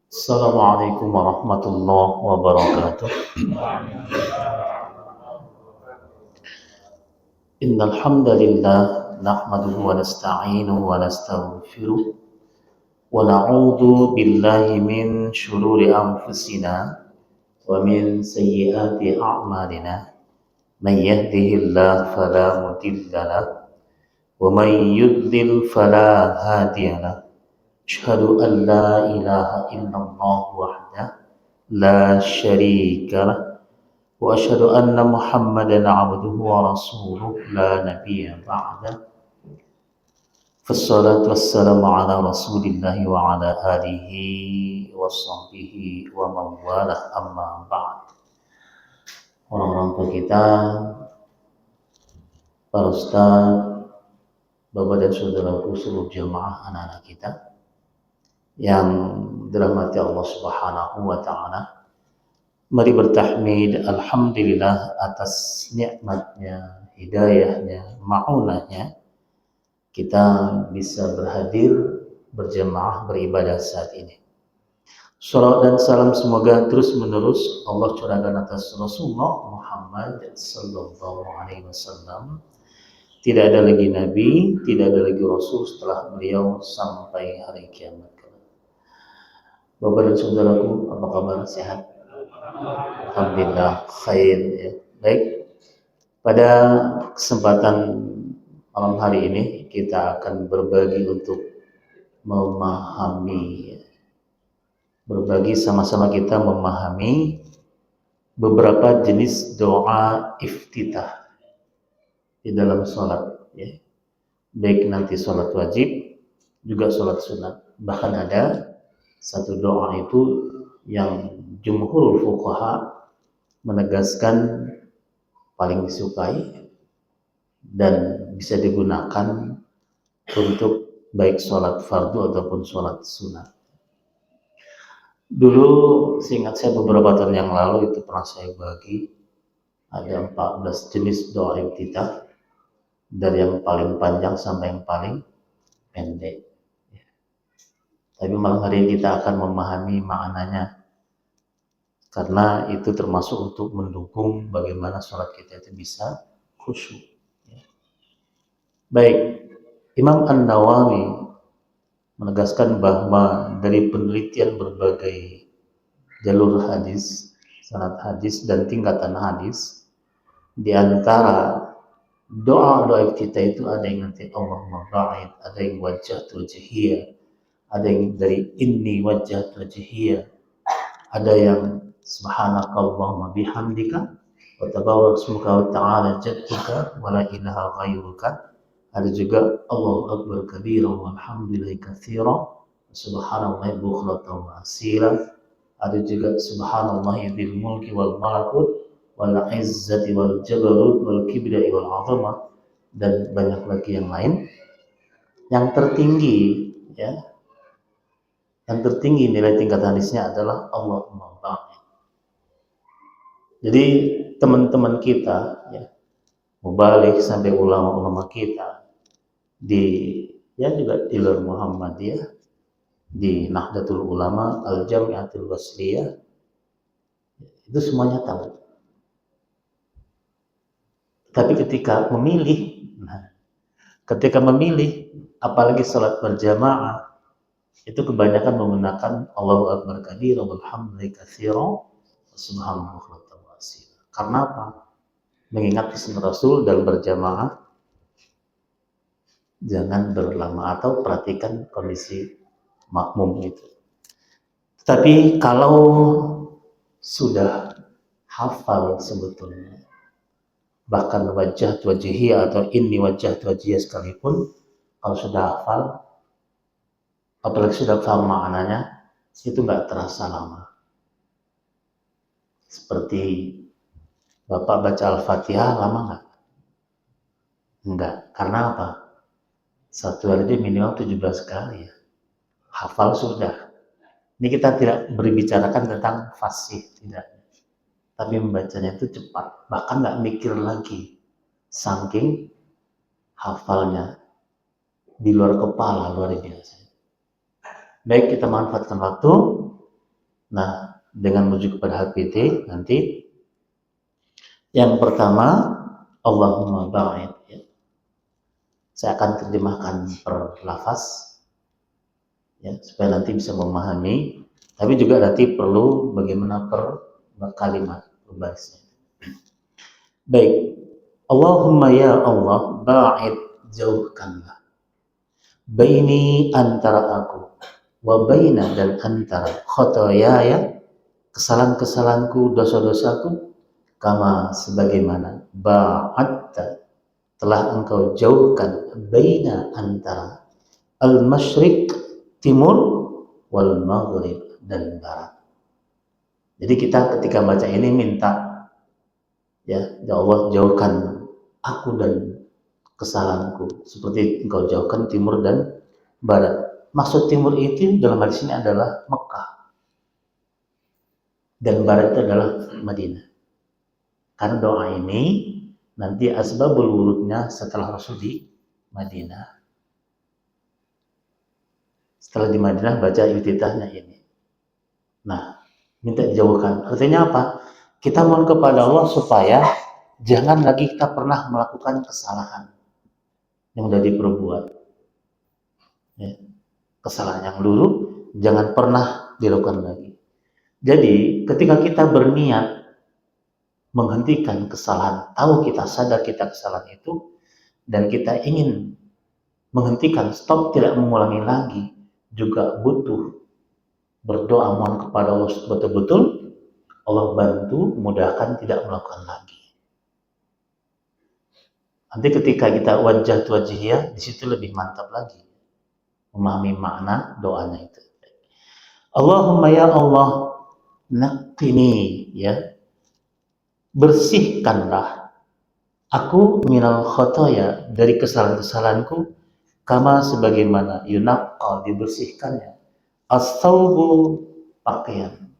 Assalamualaikum warahmatullahi wabarakatuh. Innal hamdalillah nahmaduhu wa nasta'inuhu wa nastaghfiruh wa na'udzu billahi min shururi anfusina wa min sayyiati a'malina. Man yahdihillahu fala mudilla lahu wa man yudlil fala hadiya lahu. Asyhadu an la ilaha illallah wahdahu la syarika lah. وأشهد أن محمدا عبده ورسوله لا نبي بعده فالصلاة والسلام على رسول الله وعلى آله وصحبه ومن والاه أما بعد. Orang-orang tua kita, para ustaz, bapak dan saudaraku seluruh jamaah anak-anak kita yang dirahmati Allah Subhanahu wa taala. Mari bertahmid alhamdulillah atas nikmatnya, hidayahnya, ma'unahnya kita bisa berhadir berjamaah beribadah saat ini. Salawat dan salam semoga terus menerus Allah curahkan atas Rasulullah Muhammad sallallahu alaihi wasallam. Tidak ada lagi nabi, tidak ada lagi rasul setelah beliau sampai hari kiamat. Bapak dan saudaraku, apa kabar? Sehat? Alhamdulillah khair ya. Baik, pada kesempatan malam hari ini kita akan berbagi untuk memahami, berbagi sama-sama kita memahami beberapa jenis doa iftitah di dalam sholat ya. Baik nanti sholat wajib juga sholat sunat. Bahkan ada satu doa itu yang jumhur fuqaha menegaskan paling disukai dan bisa digunakan untuk baik sholat fardu ataupun sholat sunat. Dulu seingat saya beberapa tahun yang lalu itu pernah saya bagi ada 14 jenis doa iftitah dari yang paling panjang sampai yang paling pendek. Tapi malam hari ini kita akan memahami maknanya karena itu termasuk untuk mendukung bagaimana sholat kita itu bisa khusyuk. Baik, Imam An-Nawawi menegaskan bahwa dari penelitian berbagai jalur hadis, sanad hadis dan tingkatan hadis, di antara doa-doa kita itu ada yang nanti Allahumma ba'id, ada yang wajjahtu wajhiyya, ada yang dari inni wajjahtu wajhiyya, ada yang subhanakallahumma bihamdika wa tabarak ismuka wa ta'ala jadduka wa la ilaha ghairuka. Ada juga Allahu akbar kabira walhamdulillahi katsira subhanallahi bukhratan wa asila. Ada juga subhanallahi bil mulki wal malakut wal izzati wal jabarut wal kibriya wal azamah dan banyak lagi yang lain. Yang tertinggi ya, yang tertinggi nilai tingkat hadisnya adalah Allahumma ba'id. Jadi teman-teman kita ya, mubalik sampai ulama-ulama kita di ya juga di luar Muhammadiyah, di Nahdlatul Ulama, Al-Jami'atul Wasliyah, itu semuanya tahu. Tapi ketika memilih, apalagi salat berjamaah, itu kebanyakan menggunakan Allahu Akbar kabira walhamdulillahi katsira subhanallahi bukratan wa asila. Karena apa? Mengingat pesan Rasul dalam berjamaah jangan berlama atau perhatikan kondisi makmum itu. Tapi kalau sudah hafal sebetulnya, bahkan wajah wajhiyya atau inni wajah wajhiyya sekalipun, kalau sudah hafal, apalagi sudah paham maknanya, itu nggak terasa lama. Seperti Bapak baca Al-Fatihah lama nggak? Enggak. Karena apa? Satu hari itu minimal 17 kali ya. Hafal sudah. Ini kita tidak berbicarakan tentang fasih, tidak. Tapi membacanya itu cepat. Bahkan nggak mikir lagi. Saking hafalnya. Di luar kepala, luar biasa. Baik, kita manfaatkan waktu. Nah, dengan merujuk kepada HPT nanti yang pertama Allahumma ba'id, ya. Saya akan terjemahkan per lafaz, ya, supaya nanti bisa memahami. Tapi juga nanti perlu bagaimana per kalimat, per barisnya. Baik, Allahumma ya Allah, ba'id, jauhkanlah baini, antara aku, wa baina, dan antara, khotoyaya, kesalahan-kesalahanku, dosa-dosaku, kama, sebagaimana, ba'adta, telah engkau jauhkan, baina, antara, al-masyriq, timur, wal maghrib, dan barat. Jadi kita ketika baca ini minta, ya Allah jauhkan aku dan kesalahanku seperti engkau jauhkan timur dan barat. Maksud timur itu dalam hadis ini adalah Mekah dan barat itu adalah Madinah. Karena doa ini nanti asbabul wurudnya setelah Rasul di Madinah. Setelah di Madinah baca iftitahnya ini. Nah, minta dijauhkan. Artinya apa? Kita mohon kepada Allah supaya jangan lagi kita pernah melakukan kesalahan yang sudah diperbuat. Ya. Kesalahan yang dulu jangan pernah dilakukan lagi. Jadi ketika kita berniat menghentikan kesalahan, tahu kita sadar kita kesalahan itu, dan kita ingin menghentikan, stop, tidak mengulangi lagi, juga butuh berdoa mohon kepada Allah betul-betul Allah bantu, mudahkan, tidak melakukan lagi. Nanti ketika kita wajah wajhiyah, di situ lebih mantap lagi memahami makna doanya itu. Allahumma ya Allah, naqini, ya, bersihkanlah aku minal khotoya, dari kesalahan-kesalahanku, kama, sebagaimana, yunaqqa, dibersihkannya, as-thawbu, pakaian,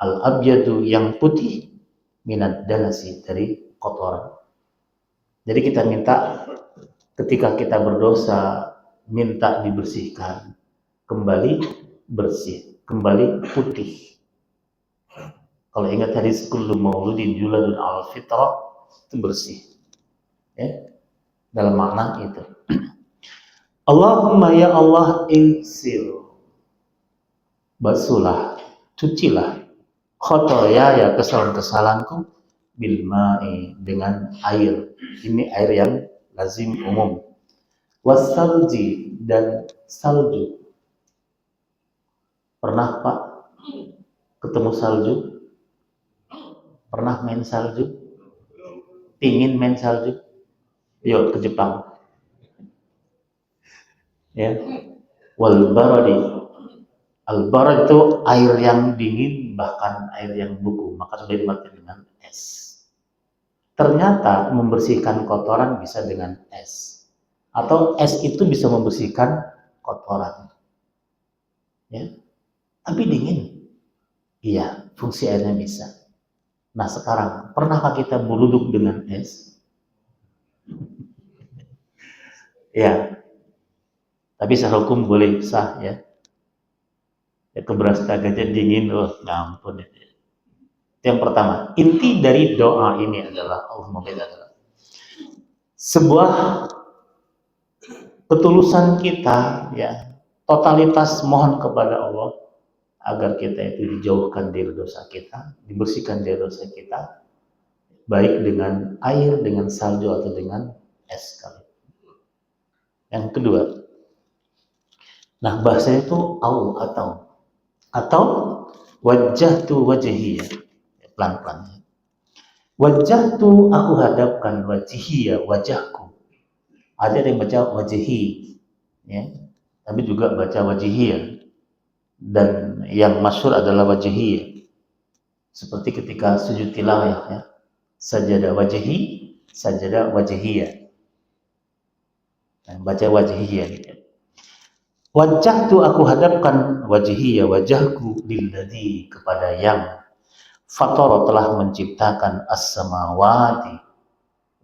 al-abyadu, yang putih, minad danasi, dari kotoran. Jadi kita minta ketika kita berdosa, minta dibersihkan, kembali bersih, kembali putih. Kalau ingat hadis kullu mauludin yuladun al fitrah, itu bersih, ya, dalam makna itu. Allahumma ya Allah, insil, basuhlah, cucilah, khotoya, ya, kesalahan-kesalahanku, bil ma'i, dengan air. Ini air yang lazim umum. Wasalji, dan salju. Pernah Pak ketemu salju? Pernah main salju? Pingin main salju? Yuk ke Jepang. Ya. Wal baradi. Al barad itu air yang dingin, bahkan air yang beku, maka sudah dimakan dengan es. Ternyata membersihkan kotoran bisa dengan es. Atau es itu bisa membersihkan kotoran. Ya. Tapi dingin. Iya, fungsi airnya bisa. Nah sekarang, pernahkah kita beruduk dengan es? Ya, tapi secara hukum boleh, sah, ya. Ya, keberas kagaknya dingin, oh ngampun. Itu yang pertama. Inti dari doa ini adalah sebuah ketulusan kita, ya, totalitas mohon kepada Allah agar kita itu dijauhkan dari dosa kita, dibersihkan dari dosa kita, baik dengan air, dengan salju, atau dengan es kali. Yang kedua, nah bahasa itu atau wajah tu wajhiyah, pelan-pelan. Wajah tu, aku hadapkan, wajhiyah, wajahku. Ada yang baca wajhi, ya, tapi juga baca wajhiyah. Dan yang masyhur adalah wajhiyah. Seperti ketika sujud tilawah, ya, sajadah wajhi, sajadah wajhiyah. Nah, baca wajhiyah gitu. Wajah tu, aku hadapkan, wajhiyah, wajahku, lilladzi, kepada yang fatara, telah menciptakan as-samawati,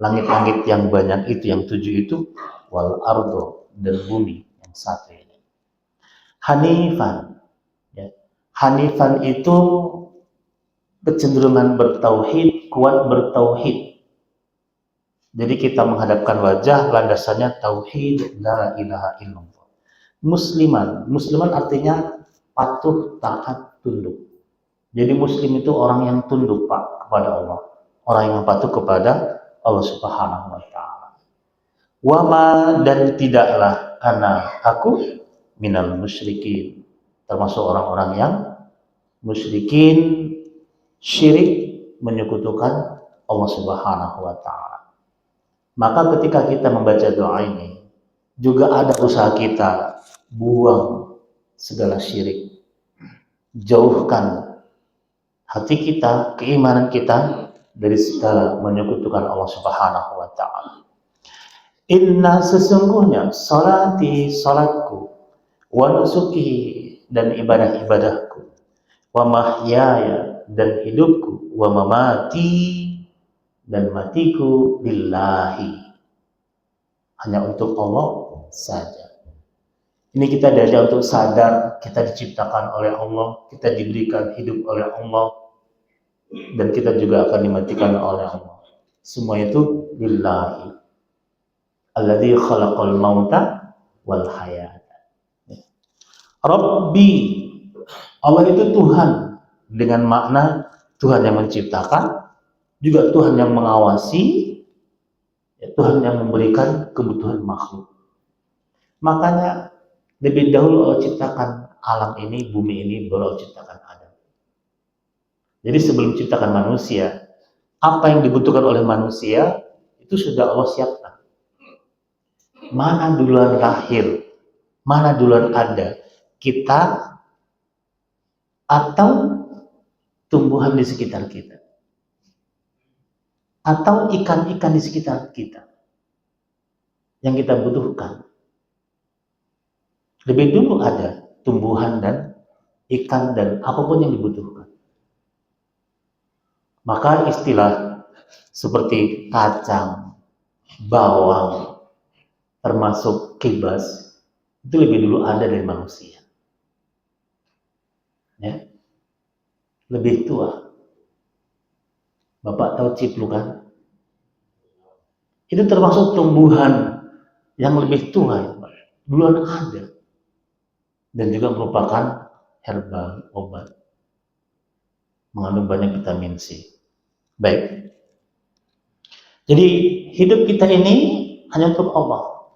langit-langit yang banyak itu, yang 7 itu, wal ardo, dan bumi yang 1 ini. Hanifan, ya. Hanifan itu kecenderungan bertauhid, kuat bertauhid. Jadi kita menghadapkan wajah, landasannya tauhid, la ilaha illallah. Musliman artinya patuh, taat, tunduk. Jadi muslim itu orang yang tunduk Pak kepada Allah, orang yang patuh kepada Allah Subhanahu wa taala. Wama dan tidaklah ana aku minal musyrikin, termasuk orang-orang yang musyrikin, syirik, menyekutukan Allah Subhanahu wa taala. Maka ketika kita membaca doa ini, juga ada usaha kita buang segala syirik. Jauhkan hati kita, keimanan kita dari segala menyekutukan Allah Subhanahu wa taala. Inna sesungguhnya salati salatku, wa nusuki dan ibadah-ibadahku, wa mahyaya dan hidupku, wa mamati dan matiku lillahi, hanya untuk Allah saja. Ini kita diajak untuk sadar kita diciptakan oleh Allah, kita diberikan hidup oleh Allah, dan kita juga akan dimatikan oleh Allah. Semua itu lillahi. Alladzi khalaqal mauta wal hayata. Rabbi, Allah itu Tuhan dengan makna Tuhan yang menciptakan, juga Tuhan yang mengawasi, Tuhan yang memberikan kebutuhan makhluk. Makanya lebih dahulu Allah ciptakan alam ini, bumi ini, baru Allah ciptakan Adam. Jadi sebelum ciptakan manusia, apa yang dibutuhkan oleh manusia itu sudah Allah siapkan. Mana duluan lahir, mana duluan ada, kita atau tumbuhan di sekitar kita, atau ikan-ikan di sekitar kita yang kita butuhkan. Lebih dulu ada tumbuhan dan ikan dan apapun yang dibutuhkan. Maka istilah seperti kacang, bawang, termasuk kibas, itu lebih dulu ada dari manusia. Ya. Lebih tua. Bapak tahu ciplukan? Itu termasuk tumbuhan yang lebih tua, ya, Pak. Duluan ada. Dan juga merupakan herbal, obat. Mengandung banyak vitamin C. Baik. Jadi hidup kita ini hanya untuk Allah.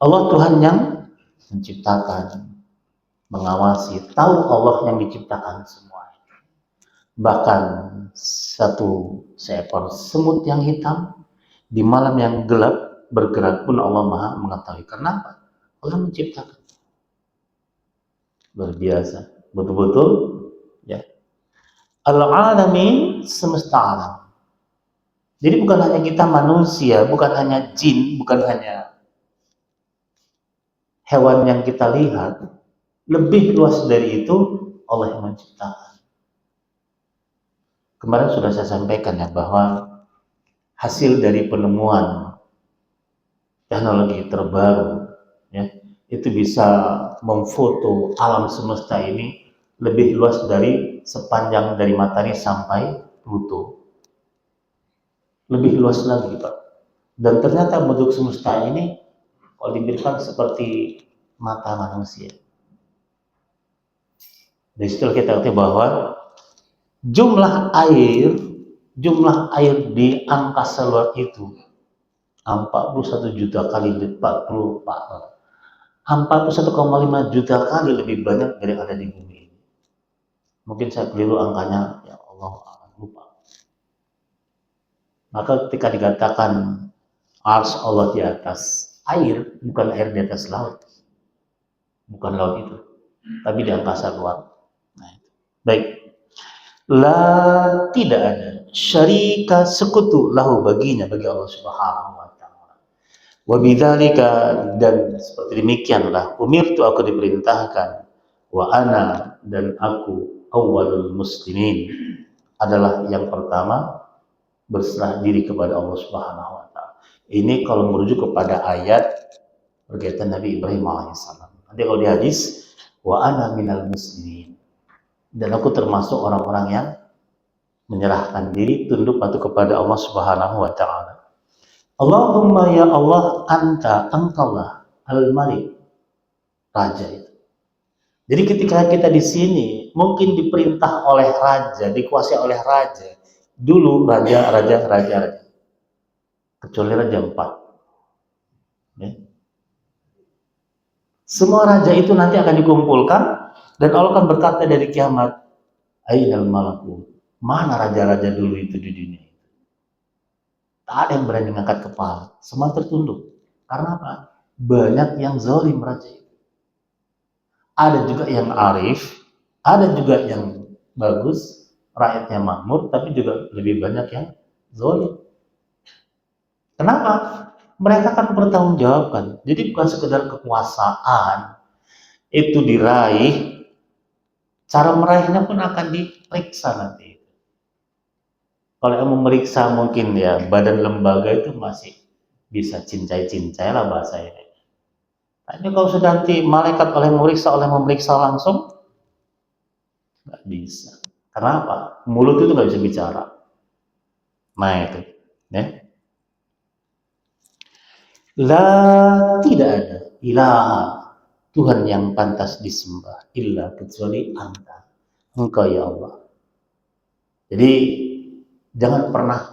Allah Tuhan yang menciptakan, mengawasi, tahu Allah yang diciptakan semua. Bahkan satu seekor semut yang hitam di malam yang gelap bergerak pun Allah Maha mengetahui. Kenapa? Allah menciptakan. Luar biasa, betul-betul ya. Al-alamin, semesta alam. Jadi bukan hanya kita manusia, bukan hanya jin, bukan hanya hewan yang kita lihat, lebih luas dari itu Allah yang menciptakan. Kemarin sudah saya sampaikan ya bahwa hasil dari penemuan teknologi terbaru ya, itu bisa memfoto alam semesta ini lebih luas dari sepanjang dari matahari sampai Pluto. Lebih luas lagi, Pak. Dan ternyata bentuk semesta ini kalau diberikan seperti mata manusia. Dari situ kita ketahui bahwa jumlah air di angkasa luar itu 41 juta kali 41,5 juta kali lebih banyak dari yang ada di bumi ini. Mungkin saya keliru angkanya, ya Allah lupa. Maka ketika dikatakan arsy Allah di atas air, bukan air di atas laut, bukan laut itu, tapi di angkasa luar. Nah, baik. La, tidak ada syarika, sekutu lahu baginya, bagi Allah Subhanahu wa taala. Wa bidzalika, dan seperti demikianlah umirtu, aku diperintahkan, wa ana, dan aku awwalul muslimin, adalah yang pertama berserah diri kepada Allah Subhanahu wa taala. Ini kalau merujuk kepada ayat berkaitan Nabi Ibrahim alaihissalam. Nanti kalau di hadis wa ana minal muslimin, Dan aku termasuk orang-orang yang menyerahkan diri, tunduk patuh kepada Allah Subhanahu wa Ta'ala. Allahumma ya Allah, anta, engkaulah al-Malik, raja itu. Jadi ketika kita di sini mungkin diperintah oleh raja, dikuasai oleh raja. Dulu raja, kecuali raja 4. Ya. Semua raja itu nanti akan dikumpulkan dan Allah akan berkata dari kiamat, ainal malaku, mana raja-raja dulu itu di dunia? Tak ada yang berani mengangkat kepala, semua tertunduk. Karena apa? Banyak yang zalim raja itu. Ada juga yang arif, ada juga yang bagus, rakyatnya makmur, tapi juga lebih banyak yang zalim. Kenapa? Mereka kan bertanggung jawabkan. Jadi bukan sekedar kekuasaan itu diraih, cara meraihnya pun akan diperiksa nanti. Kalau yang memeriksa mungkin ya badan lembaga itu masih bisa cincai-cincai lah bahasa ini. Tapi kalau sudah nanti malaikat memeriksa langsung, nggak bisa. Kenapa? Mulut itu nggak bisa bicara. Nah itu, ya. La, tidak ada ilaha, Tuhan yang pantas disembah illa kecuali anta, engkau ya Allah. Jadi jangan pernah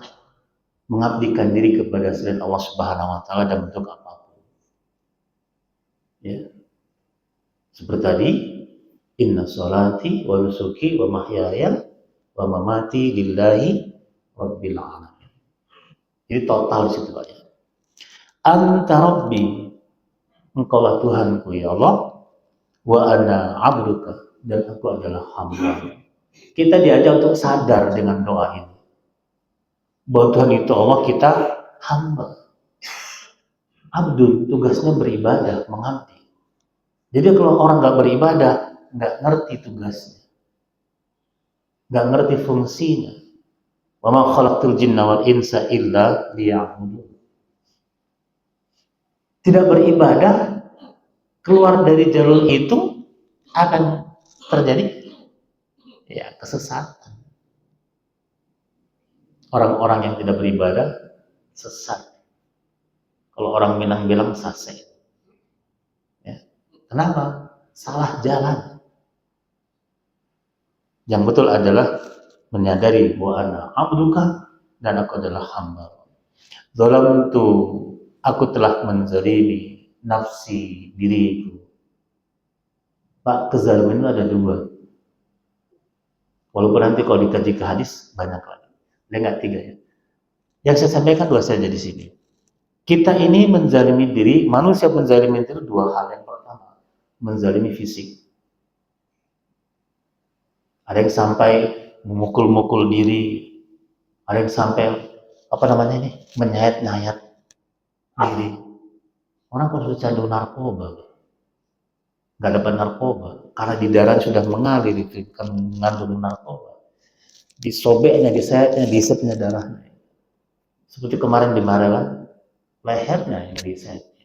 mengabdikan diri kepada selain Allah Subhanahu wa Ta'ala dalam bentuk apapun. Ya. Seperti tadi, inna sholati wa nusuki wa mahyaya wa mamati lillahi rabbil alamin. Jadi total di situ Pak ya. Anta rabbi, engkaulah Tuhanku ya Allah, wa ana abduka, dan aku adalah hamba. Kita diajak untuk sadar dengan doa ini bahwa Tuhan itu Allah, kita hamba. Abdul, tugasnya beribadah, mengabdi. Jadi kalau orang nggak beribadah, nggak ngerti tugasnya, nggak ngerti fungsinya. Wa ma khalaqtul jinna wal insa illa liya'budun. Tidak beribadah, keluar dari jalur itu akan terjadi ya kesesatan. Orang-orang yang tidak beribadah sesat. Kalau orang Minang bilang sase. Ya. Kenapa? Salah jalan. Yang betul adalah menyadari bahwa ana abduka, dan aku adalah hamba. Zalamtu, aku telah menzalimi nafsi, diriku. Pak, kezaliman itu ada 2. Walaupun nanti kalau dikaji ke hadis banyak lagi. Enggak 3 ya. Yang saya sampaikan 2 saja di sini. Kita ini menzalimi diri, manusia menzalimi itu 2 hal. Yang pertama, menzalimi fisik. Ada yang sampai memukul-mukul diri, ada yang sampai menyayat-nyayat diri. Orang kalau sudah candu narkoba, nggak dapat narkoba, karena di darah sudah mengalir itu kan mengandung narkoba. Disobeknya, disayatnya, diisepnya darahnya. Seperti kemarin di Marelan, lehernya yang disayatnya.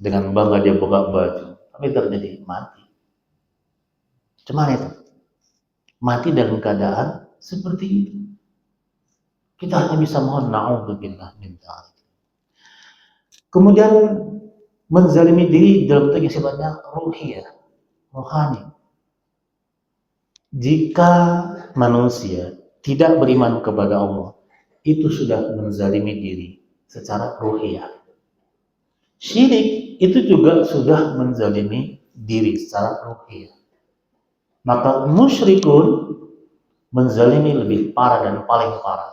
Dengan bangga dia buka baju, tapi terjadi mati. Cuman itu, mati dalam keadaan seperti itu. Kita hanya bisa mohon na'udzubillah min dzalik. Kemudian menzalimi diri dalam bentuk yang sifatnya ruhiyah, rohani. Jika manusia tidak beriman kepada Allah, itu sudah menzalimi diri secara ruhiyah. Syirik itu juga sudah menzalimi diri secara ruhiyah. Maka musyrikun menzalimi lebih parah dan paling parah.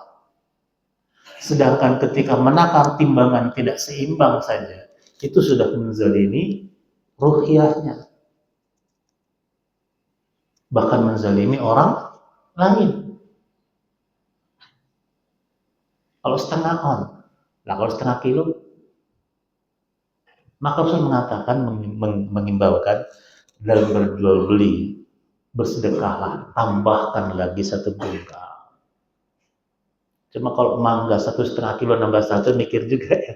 Sedangkan ketika menakar timbangan tidak seimbang saja, itu sudah menzalimi ruhiyahnya. Bahkan menzalimi orang lain. Kalau setengah on, nah kalau setengah kilo, maka Rasul mengatakan, mengimbaukan dalam berjual beli, bersedekahlah, tambahkan lagi 1 bungkal. Cuma kalau mangga 1,5 kilo nambah 1, mikir juga ya.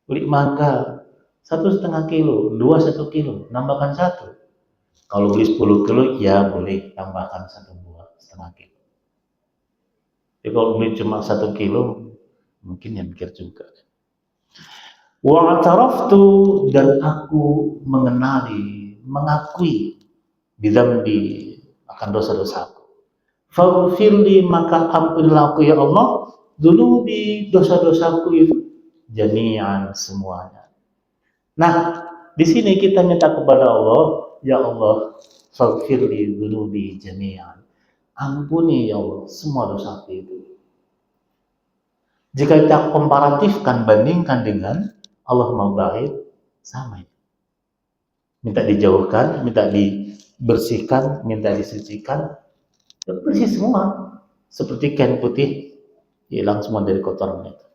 Beli mangga 1,5 kilo, 1 kilo, nambahkan 1. Kalau beli 10 kilo, ya boleh tambahkan 1,5 kilo. Tapi kalau beli cuma 1 kilo, mungkin ya mikir juga. Wa'taraftu, dan aku mengakui bidzambi, akan dosa-dosaku. Faghfirli, maka ampunilah aku ya Allah, dzunubi, dosa-dosaku itu jami'an, semuanya. Nah, di sini kita minta kepada Allah, ya Allah, faghfirli dzunubi jami'an. Ampuni ya Allah semua dosaku itu. Jika kita komparatifkan, bandingkan dengan Allah mau baik, sama. Minta dijauhkan, minta dibersihkan, minta disucikan, bersih semua. Seperti kain putih, hilang semua dari kotoran itu.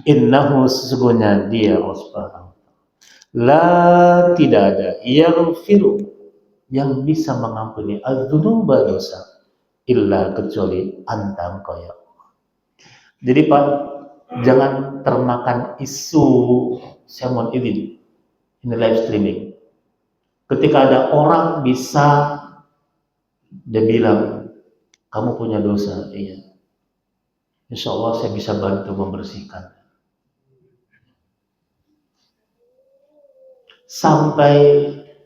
Innahu, sesungguhnya dia Allah Subhanahu, la, tidak ada, yaghfiru, yang bisa mengampuni adzunuba, dosa, illa, kecuali anta, engkau ya Allah. Jadi Pak, jangan termakan isu sermon ini live streaming. Ketika ada orang bisa, dia bilang, kamu punya dosa, iya. Insya Allah saya bisa bantu membersihkan. Sampai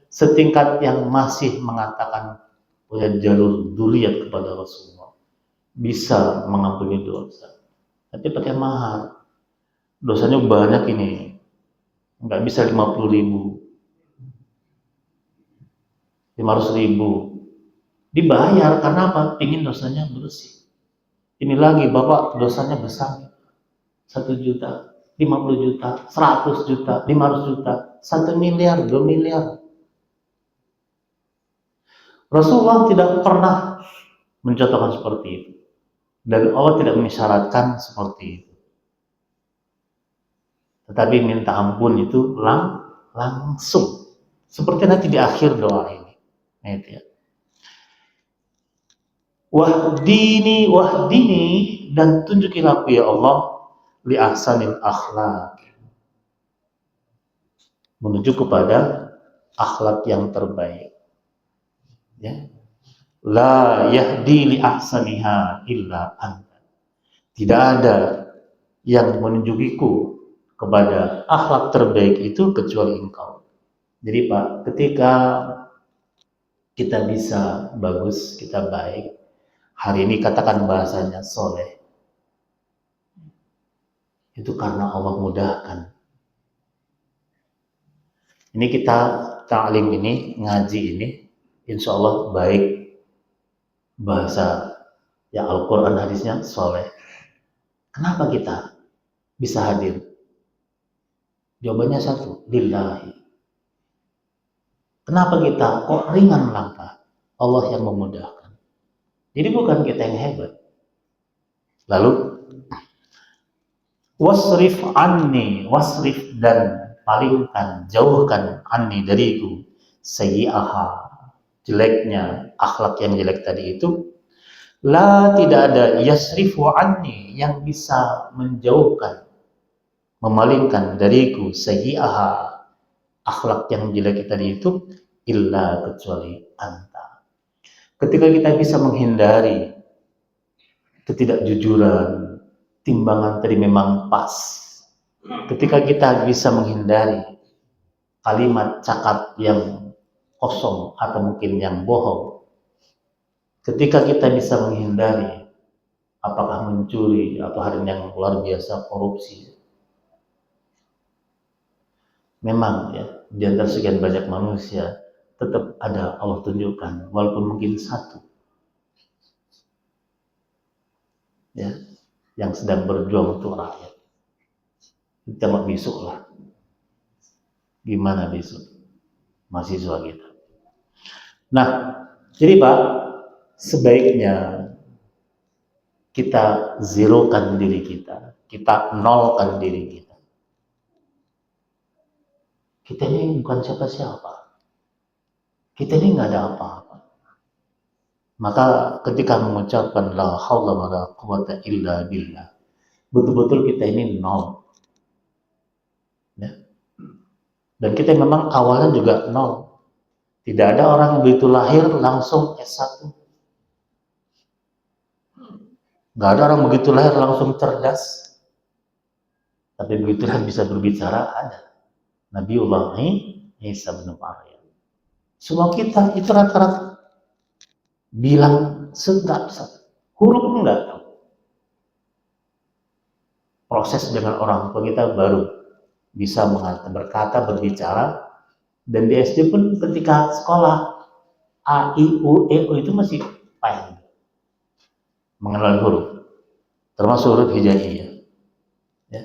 setingkat yang masih mengatakan punya jalur dzurriyyat kepada Rasulullah, bisa mengampuni dosa. Tapi pakai mahar. Dosanya banyak ini. Nggak bisa 50.000. 500.000. Dibayar karena apa? Pingin dosanya bersih. Ini lagi, Bapak dosanya besar. 1 juta, 50 juta, 100 juta, 500 juta, 1 miliar, 2 miliar. Rasulullah tidak pernah mencontohkan seperti itu. Dan Allah tidak mengisyaratkan seperti itu. Tetapi minta ampun itu langsung. Seperti nanti di akhir doa ini. Nah, itu ya. Wahdini, dan tunjukilah aku ya Allah, li ahsanil akhlak, menuju kepada akhlak yang terbaik. Ya. La yahdi li ahsaniha illa anta. Tidak ada yang menunjukiku kepada akhlak terbaik itu kecuali engkau. Jadi Pak, ketika kita bisa bagus, kita baik, hari ini katakan bahasanya soleh, itu karena Allah mudahkan. Ini kita ta'lim ini, ngaji ini, insya Allah baik bahasa ya Al-Quran, hadisnya soleh. Kenapa kita bisa hadir? Jawabannya satu, lillahi. Kenapa kita kok ringan langkah? Allah yang memudahkan. Jadi bukan kita yang hebat. Lalu wasrif anni, wasrif, dan palingkan, jauhkan, anni, dariku, sayyi'aha, jeleknya akhlak yang jelek tadi itu. La, tidak ada, yasrifu anni, yang bisa menjauhkan, memalingkan dariku, sayyi'aha, akhlak yang jelek tadi itu, illa, kecuali anta. Ketika kita bisa menghindari ketidakjujuran, timbangan tadi memang pas. Ketika kita bisa menghindari kalimat cakap yang kosong atau mungkin yang bohong, ketika kita bisa menghindari apakah mencuri atau hal yang luar biasa, korupsi, memang ya di antara sekian banyak manusia tetap ada Allah tunjukkan, walaupun mungkin satu ya yang sedang berjuang untuk rakyat. Kita mau besok lah. Gimana besok? Mahasiswa kita. Nah, jadi Pak, sebaiknya kita zerokan diri kita nolkan diri kita. Kita ini bukan siapa-siapa. Kita ini nggak ada apa-apa. Maka ketika mengucapkan la haula wala quwata illa billah, betul-betul kita ini nol. Ya. Dan kita memang awalnya juga nol. Tidak ada orang yang begitu lahir langsung S1. Nggak ada orang begitu lahir langsung cerdas. Tapi begitu bisa berbicara, ada. Nabiullah Isa bin Maryam. Semua kita itu rata-rata bilang enggak bisa. Huruf enggak tahu. Proses dengan orang tua kita baru bisa berkata, berbicara. Dan di SD pun ketika sekolah A, I, U, E, O itu masih payah mengenal huruf, termasuk huruf hijaiyah, ya.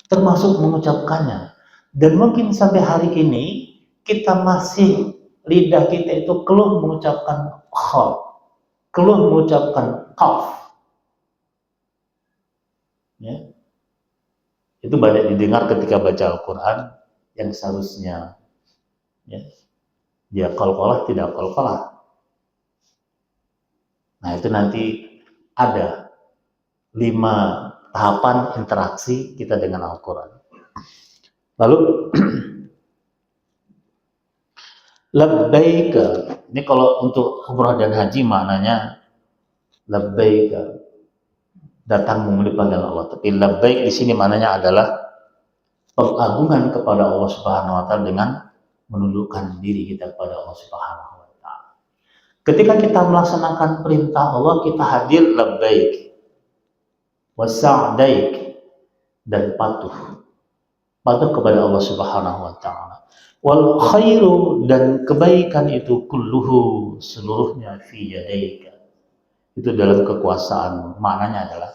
Termasuk mengucapkannya. Dan mungkin sampai hari ini kita masih lidah kita itu keluh mengucapkan kha, keluh mengucapkan qaf, ya. Itu banyak didengar ketika baca Al-Quran yang seharusnya, ya, dia qalqalah tidak qalqalah. Nah itu nanti ada 5 tahapan interaksi kita dengan Al-Quran. Lalu labbaik, ini kalau untuk umrah dan haji maknanya labbaik, datangmu dipanggil Allah. Tapi labbaik di sini maknanya adalah pengagungan kepada Allah Subhanahu wa taala dengan menundukkan diri kita kepada Allah Subhanahu wa taala. Ketika kita melaksanakan perintah Allah, kita hadir labbaik wa sa'daik, dan patuh kepada Allah Subhanahu wa taala. Wal khairu, dan kebaikan itu kulluhu, seluruhnya fi yadaika, itu dalam kekuasaan. Maknanya adalah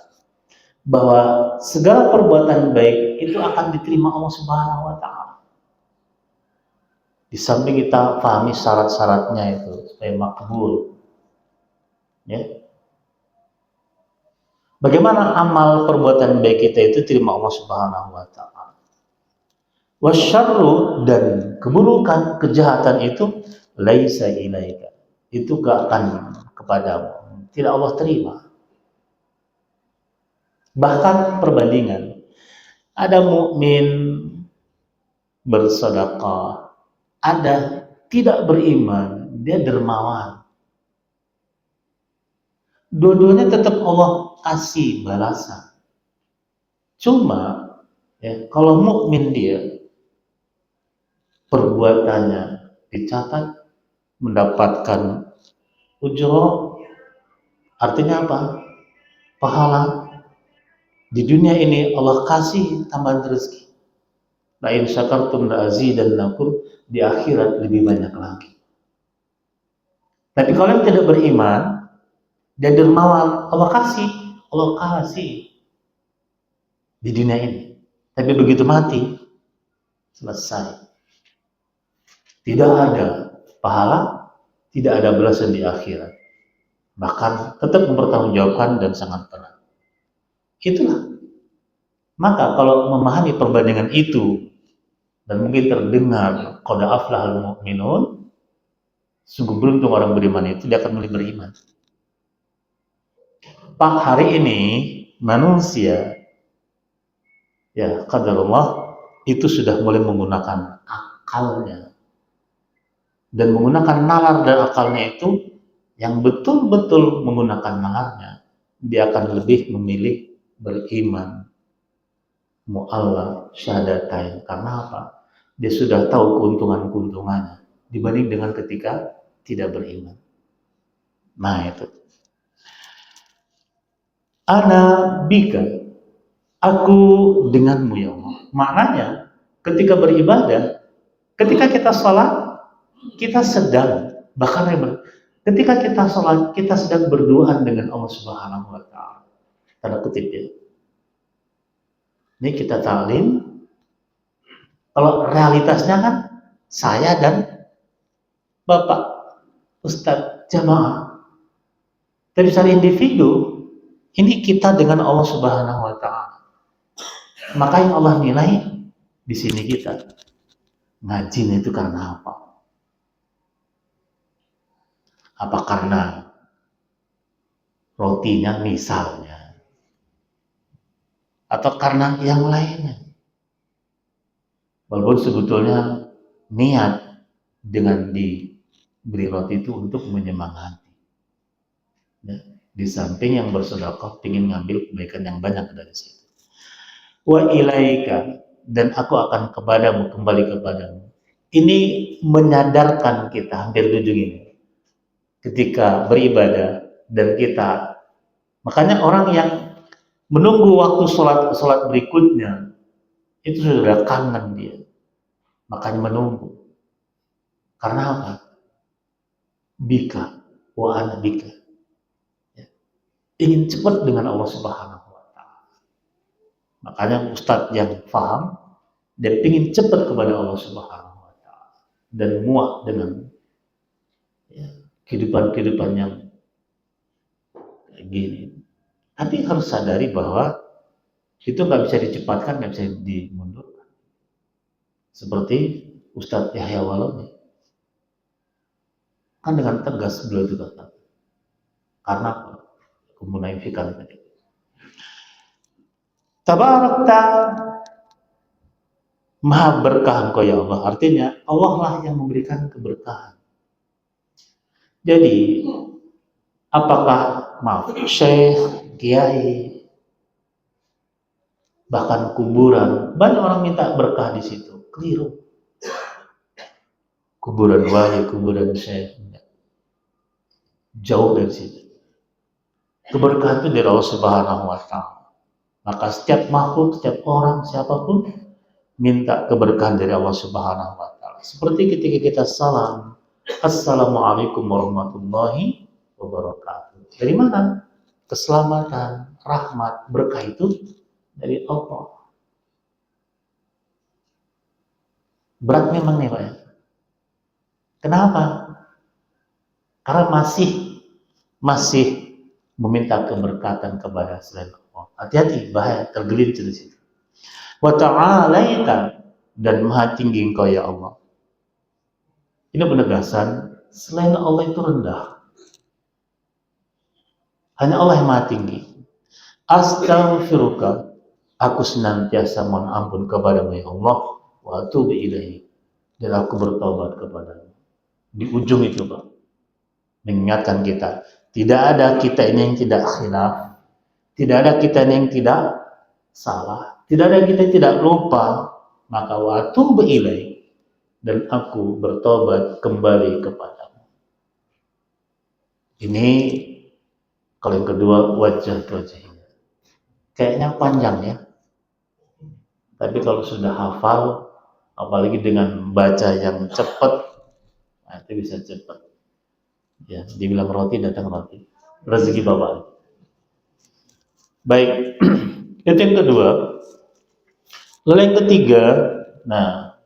bahwa segala perbuatan baik itu akan diterima Allah Subhanahu wa taala. Di samping kita pahami syarat-syaratnya itu supaya makbul, ya. Bagaimana amal perbuatan baik kita itu terima Allah Subhanahu wa taala. Wasyarru, dan keburukan, kejahatan itu laisa ilaika, itu gak akan kepadamu, tidak Allah terima. Bahkan perbandingan, ada mukmin bersedekah, ada tidak beriman, dia dermawan. Dua-duanya tetap Allah kasih balasan. Cuma ya, kalau mukmin dia perbuatannya dicatat, mendapatkan ujroh, artinya apa? Pahala. Di dunia ini Allah kasih tambahan rezeki. La in syakartum la azidannakum, di akhirat lebih banyak lagi. Tapi kalau yang tidak beriman, dia dermawan, Allah kasih di dunia ini. Tapi begitu mati, selesai. Tidak ada pahala, tidak ada balasan di akhirat. Bahkan tetap mempertanggungjawabkan dan sangat berat. Itulah. Maka kalau memahami perbandingan itu, dan mungkin terdengar qad aflahal mu'minun, sungguh beruntung orang beriman itu, dia akan mulai beriman. Pak, hari ini manusia, ya qadarullah, itu sudah mulai menggunakan akalnya. Dan menggunakan nalar dan akalnya itu, yang betul-betul menggunakan nalarnya, dia akan lebih memilih beriman. Mu'allaf syahadatain. Karena apa? Dia sudah tahu keuntungan-keuntungannya dibanding dengan ketika tidak beriman. Nah itu. Ana bika, aku denganmu ya Allah. Maknanya ketika beribadah, ketika kita sholat, kita sedang, bahkan ketika kita sholat, kita sedang berduaan dengan Allah Subhanahu wa taala. Tanda kutip ya. Ini kita taklim. Kalau realitasnya kan saya dan Bapak Ustadz jamaah. Tapi secara individu, ini kita dengan Allah Subhanahu wa taala. Maka yang Allah nilai di sini kita. Ngaji itu karena apa? Apa karena rotinya misalnya? Atau karena yang lainnya? Walaupun sebetulnya niat dengan diberi roti itu untuk menyemangati. Ya. Di samping yang bersedekah ingin ngambil kebaikan yang banyak dari situ. Wa ilaika, dan aku akan kepadamu, kembali kepadamu. Ini menyadarkan kita, hampir ujung ini, ketika beribadah dan kita, makanya orang yang menunggu waktu sholat berikutnya itu sudah kangen dia, makanya menunggu. Karena apa? Bika wa ana bika, ya. Ingin cepat dengan Allah Subhanahu wa Ta'ala. Makanya Ustadz yang paham dan ingin cepat kepada Allah Subhanahu wa Ta'ala dan muak dengan, ya, kehidupan yang kayak gini. Tapi harus sadari bahwa itu nggak bisa dicepatkan, nggak bisa dimundurkan. Seperti Ustadz Yahya Walabi, kan dengan tegas beliau juga katakan, karena kemunafikan tadi. Tabarakta, maha berkah engkau ya Allah. Artinya Allah lah yang memberikan keberkahan. Jadi apakah, maaf, syekh, kiai, bahkan kuburan, banyak orang minta berkah di situ. Keliru. Kuburan wali, kuburan syekh, jauh dari situ. Keberkahan itu dari Allah Subhanahu wa Ta'ala. Maka setiap makhluk, setiap orang, siapapun minta keberkahan dari Allah Subhanahu wa Ta'ala. Seperti ketika kita salam, Assalamualaikum warahmatullahi wabarakatuh. Dari mana? Keselamatan, rahmat, berkah itu dari Allah. Berat memang nih Pak ya. Kenapa? Karena masih meminta keberkatan kepada selain Allah. Hati-hati, bahaya, tergelincir di situ. Wa ta'alaita, dan maha tinggi engkau ya Allah. Ini penegasan, selain Allah itu rendah. Hanya Allah yang maha tinggi. Astaghfiruka, aku senantiasa mohon ampun kepadamu ya Allah, wa atubu ilaihi, dan aku bertobat kepadamu. Di ujung itu Pak, mengingatkan kita, tidak ada kita ini yang tidak khilaf, tidak ada kita ini yang tidak salah, tidak ada kita yang tidak lupa, maka wa atubu ilaihi, dan aku bertobat kembali kepadamu. Ini kalau yang kedua, wajah ke wajah. Kayaknya panjang ya. Tapi kalau sudah hafal, apalagi dengan baca yang cepat, nah itu bisa cepat. Ya, dibilang roti datang roti. Rezeki Bapak. Baik, itu yang kedua. Lalu yang ketiga, nah,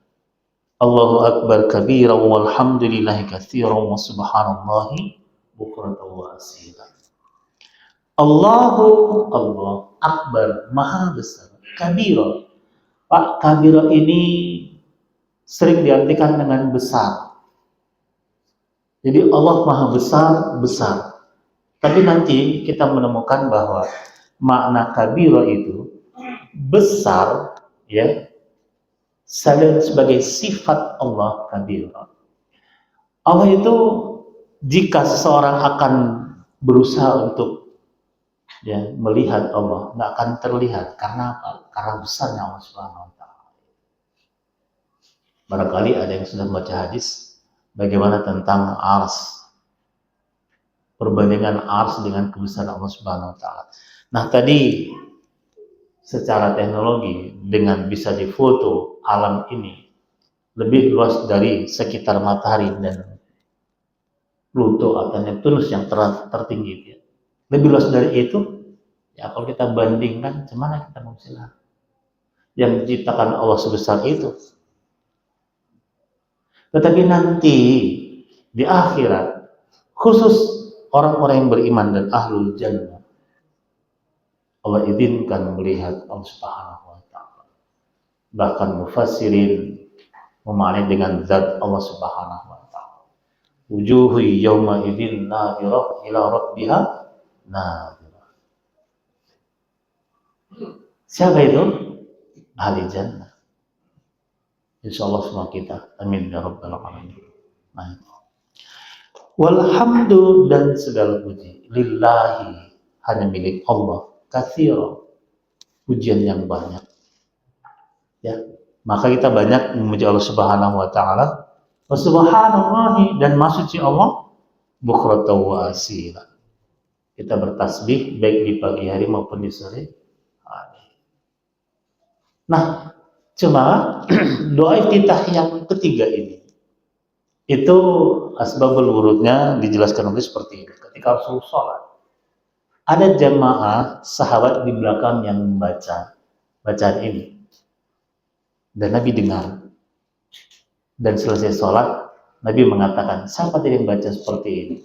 Allahu Akbar kabira walhamdulillahi katsiran wa subhanallahi bukratan wa asila. Allah Akbar, maha besar. Kabira, Pak, kabira ini sering diartikan dengan besar. Jadi Allah maha besar, besar. Tapi nanti kita menemukan bahwa makna kabira itu besar, ya, sebagai sifat Allah kabira. Allah itu jika seseorang akan berusaha untuk, ya, melihat Allah, nggak akan terlihat. Karena apa? Karena besarnya Allah Subhanahu wa Ta'ala. Barangkali ada yang sudah membaca hadis bagaimana tentang ars, perbandingan ars dengan kebesaran Allah Subhanahu wa Ta'ala. Nah, tadi secara teknologi dengan bisa difoto alam ini lebih luas dari sekitar matahari dan Pluto atau Neptunus yang tertinggi. Lebih luas dari itu, ya kalau kita bandingkan, gimana kita mau bilang yang diciptakan Allah sebesar itu. Tetapi nanti di akhirat, khusus orang-orang yang beriman dan ahlul jannah, Allah izinkan melihat Allah Subhanahu wa Ta'ala. Bahkan mufassirin memaknai dengan zat Allah Subhanahu wa Ta'ala. Wujuhu yawma idzin nadhirah ila rabbiha nadhirah. Siapa itu? Ahli jannah. Insyaallah semua kita. Amin ya rabbal alamin. Nah, walhamdu dan segala puji lillahi hanya milik Allah. Katsira, pujian yang banyak. Ya, maka kita banyak memuji Allah Subhanahu wa taala. Wa subhanallahi dan maksudnya Allah bukratan wa asila. Kita bertasbih baik di pagi hari maupun di sore hari. Nah, cuma doa iftitah yang ketiga ini itu asbabul wurudnya dijelaskan oleh seperti ini. Ketika Rasul sholat, ada jamaah sahabat di belakang yang membaca bacaan ini, dan Nabi dengar. Dan selesai sholat, Nabi mengatakan, siapa tadi yang baca seperti ini?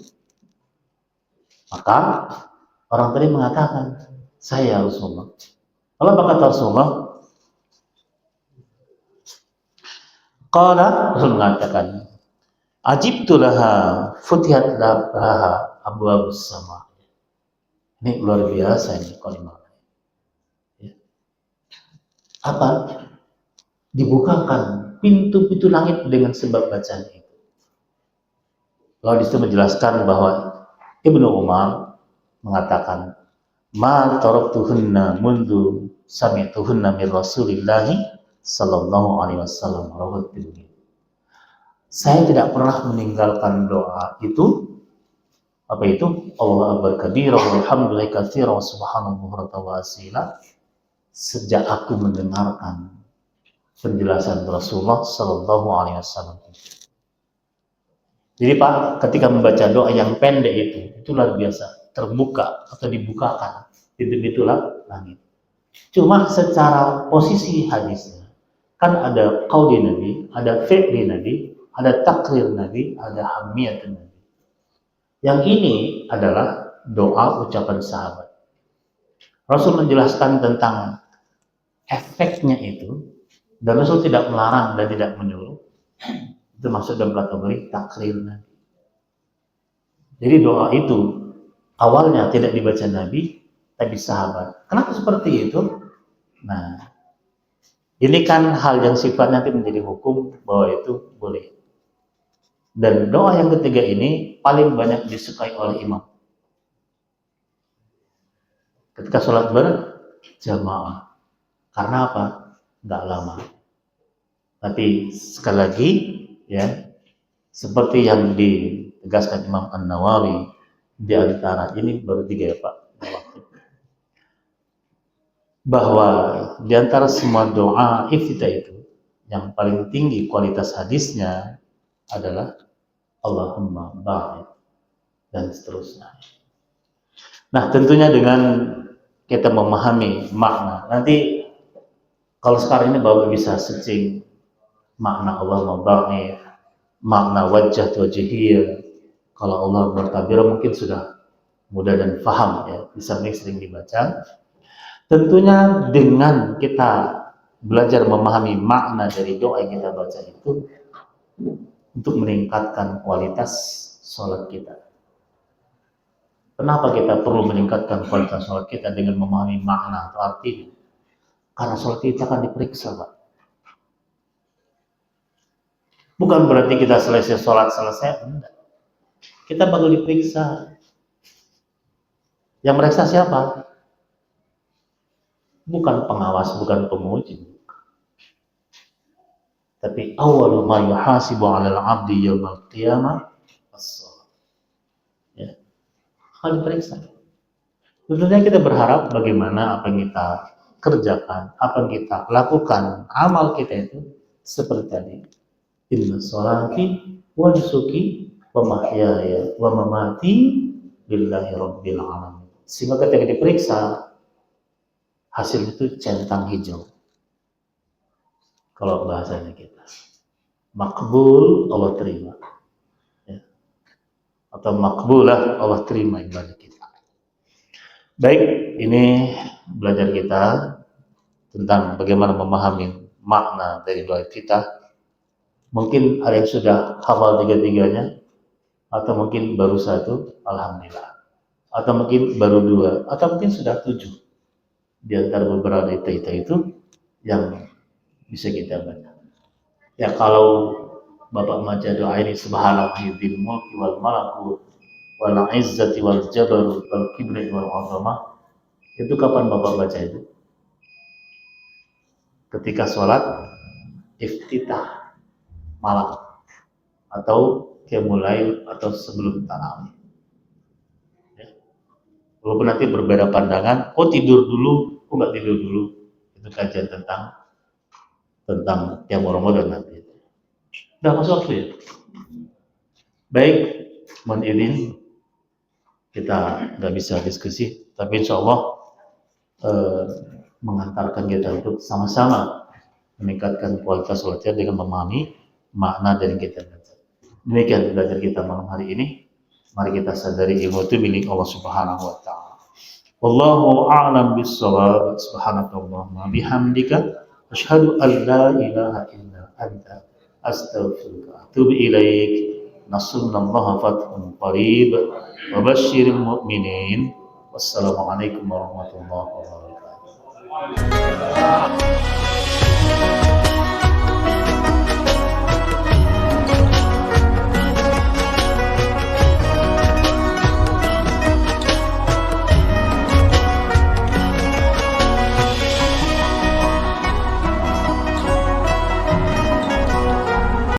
Maka orang tadi mengatakan, saya Rasulullah. Kalau kata Rasulullah, qala, Rasul mengatakan, ajibtu laha futihat laha abwabus sama. Ini luar biasa ini kalimat. Ya. Apa? Dibukakan pintu-pintu langit dengan sebab bacaan itu. Lalu disitu menjelaskan bahwa Ibnu Umar mengatakan, ma taraktuhunna mundu sami'tuhunna min Rasulillahi sallallahu alaihi wasallam. Saya tidak pernah meninggalkan doa itu. Apa itu? Allah akbar kabira walhamdulillahi katsira wa subhanallahi wa ta'ala sejak aku mendengarkan penjelasan Rasulullah sallallahu alaihi wasallam. Jadi Pak, ketika membaca doa yang pendek itu luar biasa, terbuka atau dibukakan pintu-pintu langit. Cuma secara posisi hadisnya, kan ada qauli Nabi, ada fi'li Nabi, ada takrir Nabi, ada hamiyat Nabi. Yang ini adalah doa ucapan sahabat. Rasul menjelaskan tentang efeknya itu, dan Rasul tidak melarang dan tidak menyuruh. Itu masuk dalam kategori takrir Nabi. Jadi doa itu awalnya tidak dibaca Nabi, tapi sahabat. Kenapa seperti itu? Nah, ini kan hal yang sifatnya nanti menjadi hukum bahwa itu boleh. Dan doa yang ketiga ini paling banyak disukai oleh imam. Ketika sholat berjamaah. Karena apa? Nggak lama. Tapi sekali lagi, ya, seperti yang ditegaskan Imam An-Nawawi di antara ini baru 3 ya Pak. Bahwa di antara semua doa iftitah itu yang paling tinggi kualitas hadisnya adalah Allahumma barik dan seterusnya. Nah, tentunya dengan kita memahami makna. Nanti kalau sekarang ini Bapak bisa searching makna Allahumma barik, makna wajah wajhiyah. Kalau Allah berkabir mungkin sudah mudah dan paham ya, bisa sering dibaca. Tentunya dengan kita belajar memahami makna dari doa yang kita baca itu untuk meningkatkan kualitas sholat kita. Kenapa kita perlu meningkatkan kualitas sholat kita dengan memahami makna atau artinya? Karena sholat kita akan diperiksa, Pak. Bukan berarti kita selesai sholat selesai, enggak. Kita bakal diperiksa. Yang meriksa siapa? Bukan pengawas, bukan pemuji. Tapi awwalu ma yuhasibu 'alal 'abdi yaumil qiyamah as-shalah. Ya. Akan diperiksa. Tentunya kita berharap bagaimana apa yang kita kerjakan, apa yang kita lakukan, amal kita itu seperti tadi. Inna sholati wa nusuki wa mahyaya wa mamati lillahi rabbil alamin. Sehingga ketika diperiksa hasil itu centang hijau. Kalau bahasanya kita makbul, Allah terima ya. Atau makbulah, Allah terima ibadah kita. Baik, ini belajar kita tentang bagaimana memahami makna dari doa kita. Mungkin ada yang sudah hafal tiga-tiganya, atau mungkin baru 1, alhamdulillah, atau mungkin baru 2, atau mungkin sudah 7 di antara beberapa data itu yang bisa kita baca. Ya kalau Bapak baca doa ini subhanallahi dzil mulki wal malakut wal izzati wal jabarut wal kibri wal azamah, itu kapan Bapak baca itu? Ketika sholat iftitah malam atau mulai atau sebelum tarawih. Ya. Walaupun nanti berbeda pandangan, oh tidur dulu, oh nggak tidur dulu, itu kajian tentang yang Ramadan nanti. Udah masuk waktu ya? Baik, mohon izin kita nggak bisa diskusi, tapi insya Allah mengantarkan kita untuk sama-sama meningkatkan kualitas sholatnya dengan memahami makna dari kita. Demikian belajar kita malam hari ini. Mari kita sadari ilmu itu milik Allah Subhanahu wa taala. Wallahu a'lam bis-shawab. Subhanakallahumma bihamdika asyhadu an la ilaha illa anta astaghfiruka wa atubu ilaik. Nasallallahu fathun qarib wa basyiril mu'minin. Wassalamualaikum warahmatullahi wabarakatuh.